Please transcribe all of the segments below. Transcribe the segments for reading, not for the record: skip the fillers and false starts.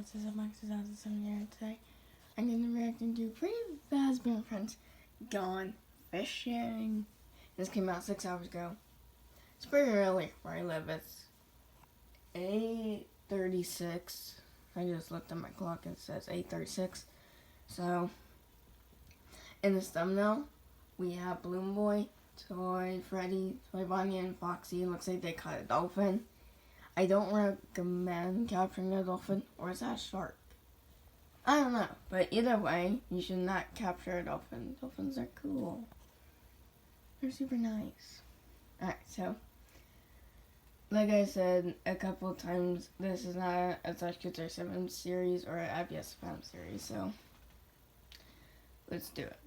guys, this is Max 2007 here, and today I'm going to be reacting to pretty fazbear friends gone fishing. This came out 6 hours ago. It's pretty early where I live. It's 8:36. I just looked at my clock and it says 8:36. So, in this thumbnail, we have Balloon Boy, Toy Freddy, Toy Bonnie, and Foxy. It looks like they caught a dolphin. I don't recommend capturing a dolphin, or is that a shark? I don't know, but either way, you should not capture a dolphin. Dolphins are cool. They're super nice. Alright, so, like I said a couple of times, this is not a Touch Kids or 7 series or an IBS Fam series, so let's do it.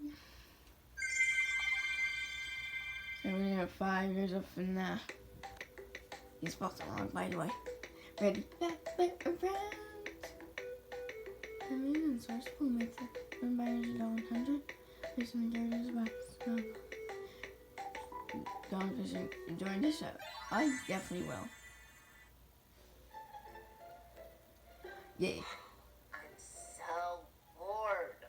So we're gonna have 5 years of FNAF. You spelled it wrong, by the way. Ready? Back around. Coming in, source pool makes it. Run by $100. There's some characters back. Gone fishing. Enjoying the show. I definitely will. Yeah. I'm so bored.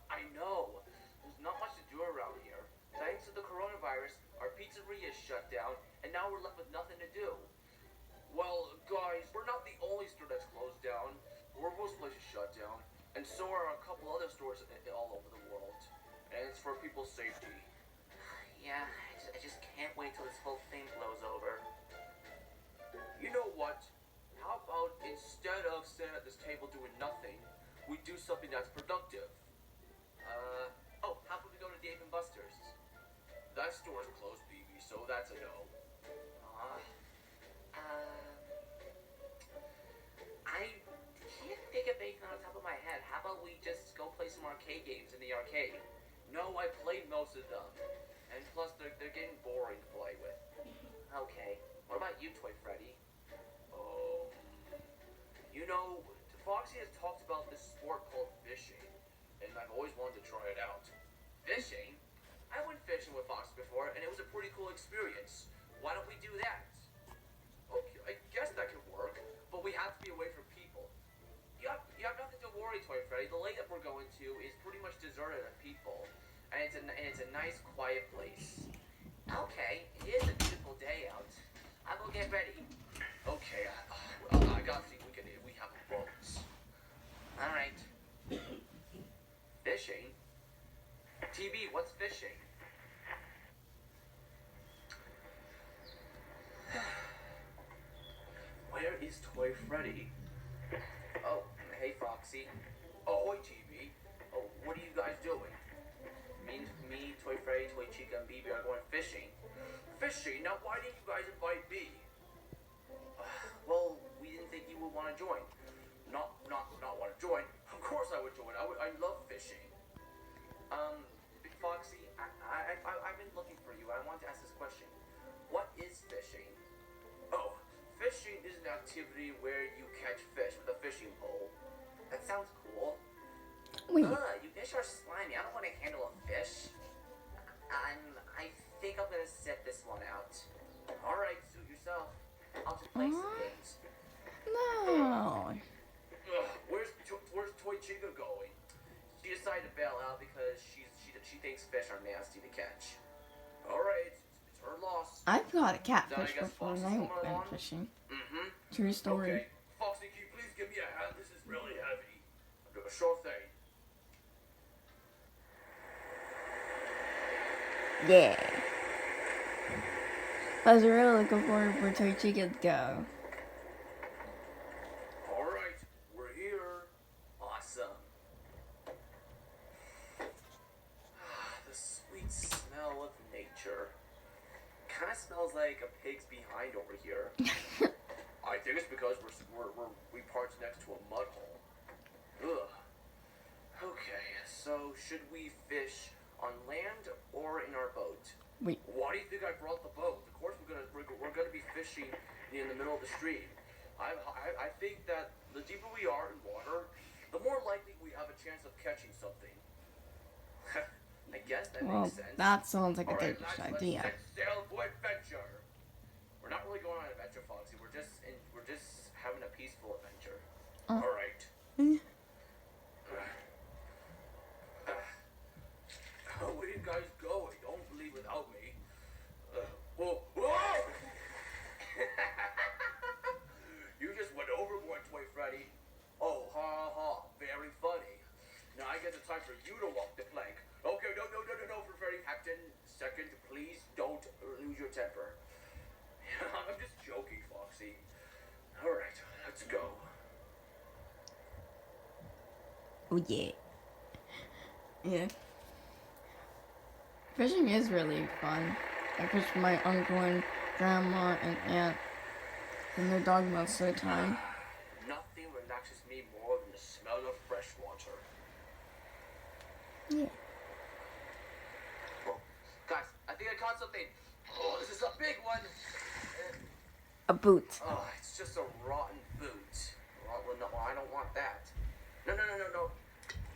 I know. There's not much to do around here. Thanks to the coronavirus, our pizzeria is shut down, and now we're left with nothing to do. Well, guys, we're not the only store that's closed down. Most places shut down, and so are a couple other stores all over the world. And it's for people's safety. Yeah, I just can't wait till this whole thing blows over. You know what? How about instead of sitting at this table doing nothing, we do something that's productive? Oh, how about we go to Dave & Buster's? That store's closed, BB, so that's a no. I can't think of anything on the top of my head. How about we just go play some arcade games in the arcade? No, I played most of them. And plus, they're getting boring to play with. Okay. What about you, Toy Freddy? You know, Foxy has talked about this sport called fishing, and I've always wanted to try it out. Fishing? I went fishing with Foxy before, and it was a pretty cool experience. Why don't we do that? Okay, I guess that could work, but we have to be away from people. You have nothing to worry, Toy Freddy. The lake that we're going to is pretty much deserted of people, and it's a nice, quiet place. Okay, it is a beautiful day out. I will get ready. Okay, I gotta see if we have a boat. All right. Fishing? TB, what's fishing? Where is Toy Freddy? Oh, hey Foxy. Ahoy, TV. Oh, what are you guys doing? Me, Toy Freddy, Toy Chica, and BB are going fishing. Fishing? Now why didn't you guys invite me? Well, we didn't think you would want to join. Not want to join. Of course I would join. I love fishing. Foxy, I've been looking for you. I want to ask this question. What is fishing? Oh, fishing is an activity where you catch fish with a fishing pole. That sounds cool. Wait. You fish are slimy. I don't want to handle a fish. I think I'm gonna sit this one out. All right, suit yourself. I'll just play some games. No. Where's Toy Chica going? She decided to bail out because she thinks fish are nasty to catch. All right, it's her loss. I've caught a catfish before and I went fishing. Mm-hmm. True story. Okay, Foxy, can you please give me a hand? This is really heavy. Sure thing. Yeah. I was really looking forward for Toy Chica to go. Alright, we're here. Awesome. The sweet smell of nature. Kinda smells like a pig's behind over here. I think it's because we parked next to a mud hole. Ugh. Okay, so should we fish on land or in our boat? Wait. Why do you think I brought the boat? Of course we're gonna be fishing in the middle of the stream. I think that the deeper we are in water, the more likely we have a chance of catching something. I guess that makes sense. That sounds like a Alright, dangerous lads, idea. Let's set sail for adventure. We're not really going on an adventure, Foxy. We're just having a peaceful adventure. Oh. guess it's time for you to walk the plank. Okay, no, Freddy. Captain, second, please don't lose your temper. I'm just joking, Foxy. All right, let's go. Oh yeah. Yeah. Fishing is really fun. I fish with my uncle and grandma and aunt and their dog most of the time. Nothing relaxes me more than the smell of fresh water. Yeah. Oh, guys, I think I caught something. Oh, this is a big one. A boot. Oh, it's just a rotten boot. Well, no, I don't want that. No.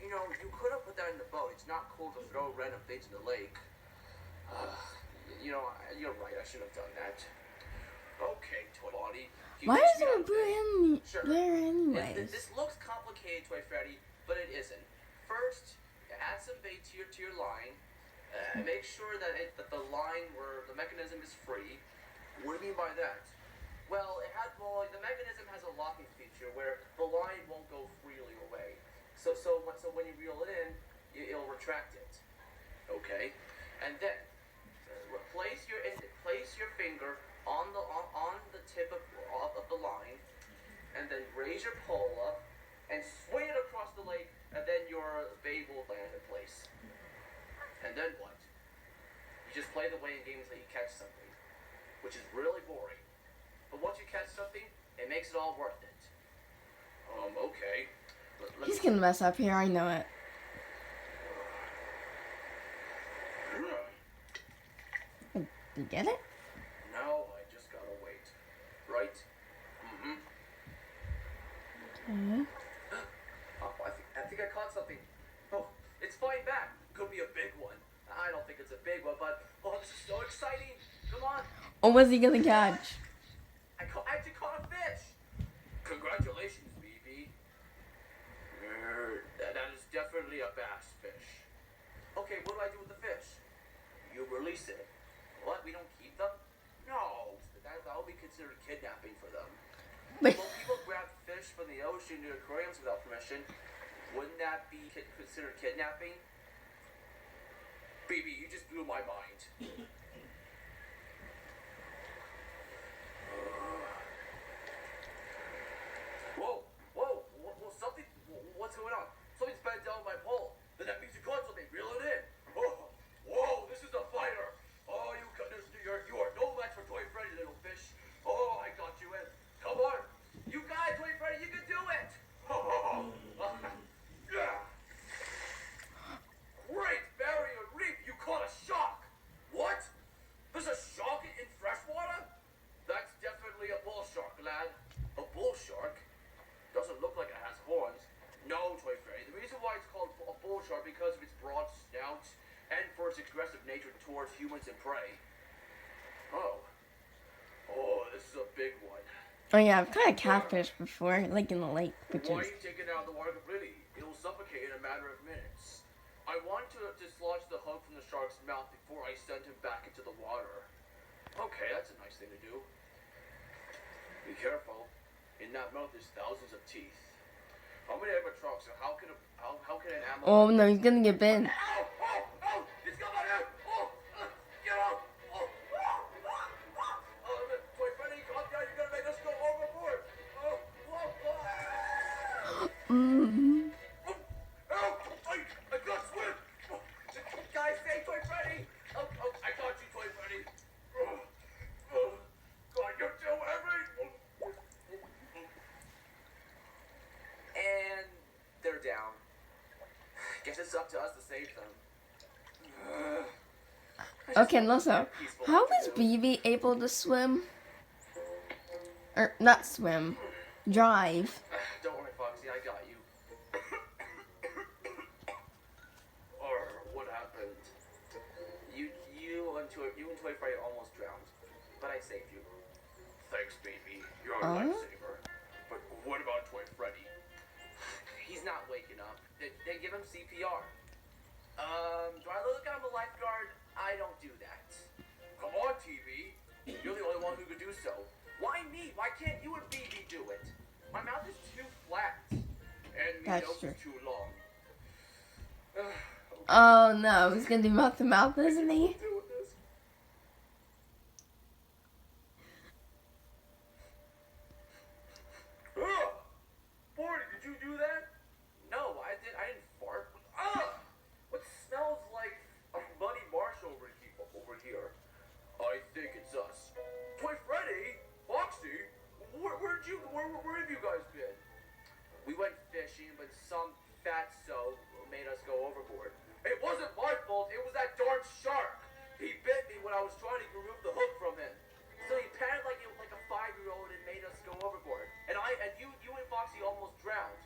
You know, you could have put that in the boat. It's not cool to throw random things in the lake. You know, you're right. I should have done that. Okay, Toy Body. Why is there a boot Sure. there anyways? This looks complicated, Toy Freddy, but it isn't. First, add some bait to your line. Make sure that the line where the mechanism is free. What do you mean by that? Well, the mechanism has a locking feature where the line won't go freely away. So when you reel it in, it'll retract it. Okay, and then place your finger on the tip of the line, and then raise your pole up and swing it across the lake, and then your bait will land in place. And then what? You just play the waiting game until you catch something, which is really boring. But once you catch something, it makes it all worth it. Okay. He's gonna mess up here, I know it. Did you get it? No, I just gotta wait. Right? Mm-hmm. Okay. Oh, I think I caught something. Oh, it's flying back. Could be a big one. I don't think it's a big one, but this is so exciting. Come on. Or was he gonna catch? I actually caught a fish. Congratulations, BB. That is definitely a bass fish. Okay, what do I do with the fish? You release it. What? We don't keep them? No. That would be considered kidnapping for them. But Well, people grab fish from the ocean to aquariums without permission. Wouldn't that be considered kidnapping? BB, you just blew my mind. Whoa, something, what's going on? Something's bent down my pole. Then that means you caught something, reel it in. Whoa, this is a fighter. Oh, you are no match for Toy Freddy, little fish. Oh, I got you in. Come on. You got it, Toy Freddy, you can do it. Yeah. Great barrier reef, you caught a shark. What? There's a shark in freshwater? That's definitely a bull shark, lad. A bull shark? Doesn't look like it has horns. No, Toy Freddy. The reason why it's called a bull shark because of its broad snout and for its aggressive nature towards humans and prey. Oh, this is a big one. oh yeah, I've caught a catfish before, like in the lake, which Why are is you taking it out of the water completely? It'll suffocate in a matter of minutes. I want to dislodge the hook from the shark's mouth before I send him back into the water. Okay, that's a nice thing to do. Be careful. In that mouth there's thousands of teeth. How many ever trucks? So how can an animal? oh no, he's gonna get bitten. Ow! It's coming out! Get out! Toy Freddy, calm down. You're gonna make us go overboard. Mm-hmm. Help! I got swim. Guys, save Toy Freddy. Oh, I got you, Toy Freddy. God, you're too heavy. And they're down. Guess it's up to us to save them. Okay, Lissa, how is BB able to swim? Or not swim, drive? Don't worry, Foxy, I got you. Or what happened? You and Toy Freddy almost drowned, but I saved you. Thanks, baby. You're a lifesaver. But what about Toy Freddy? He's not waking up. They give him CPR. Do I look like I'm a lifeguard? I don't do that. Come on, TV. You're the only one who could do so. Why me? Why can't you and BB do it? My mouth is too flat. And my That's nose true. is too long. Oh no, he's gonna do mouth to mouth, isn't he? Morty, did you do that? No, I didn't fart. What smells like a muddy marsh over here? I think it's us. Toy Freddy, Foxy, where have you guys been? We went fishing, but some fatso made us go overboard. It wasn't my fault. It was that darn shark. He bit me when I was trying to remove the hook from him. So he patted like a 5-year-old and made us go overboard. And you and Foxy almost drowned.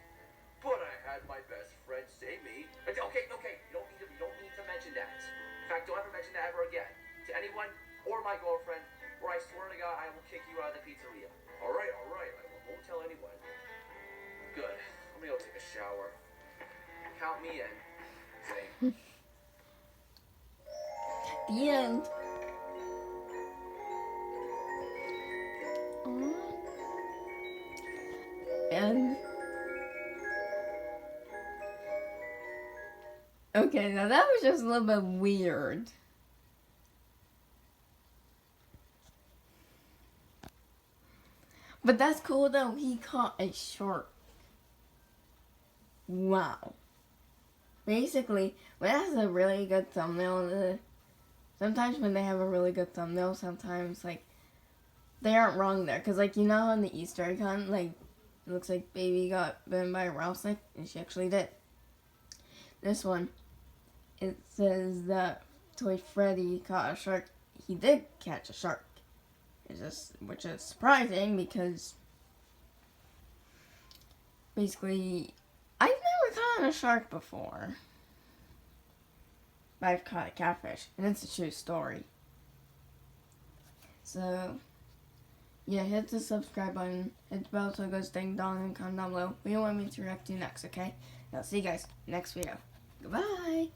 But I had my best friend save me. Okay. You don't need to mention that. In fact, don't ever mention that ever again to anyone or my girlfriend. Or I swear to God, I will kick you out of the pizzeria. All right. I won't tell anyone. Good. Let me go take a shower. Count me in. Zing. The end. And okay, now that was just a little bit weird. But that's cool though, he caught a shark. Wow. Basically, when it has a really good thumbnail, sometimes when they have a really good thumbnail, sometimes, like, they aren't wrong there. Because, like, you know on the Easter egg hunt, like, it looks like Baby got bitten by a rattlesnake, and she actually did. This one, it says that Toy Freddy caught a shark. He did catch a shark. Which is surprising because basically I've never caught a shark before. But I've caught a catfish, and it's a true story. So yeah, hit the subscribe button, hit the bell so it goes ding dong, and comment down below what you want me to react to next, okay? I'll see you guys next video. Goodbye!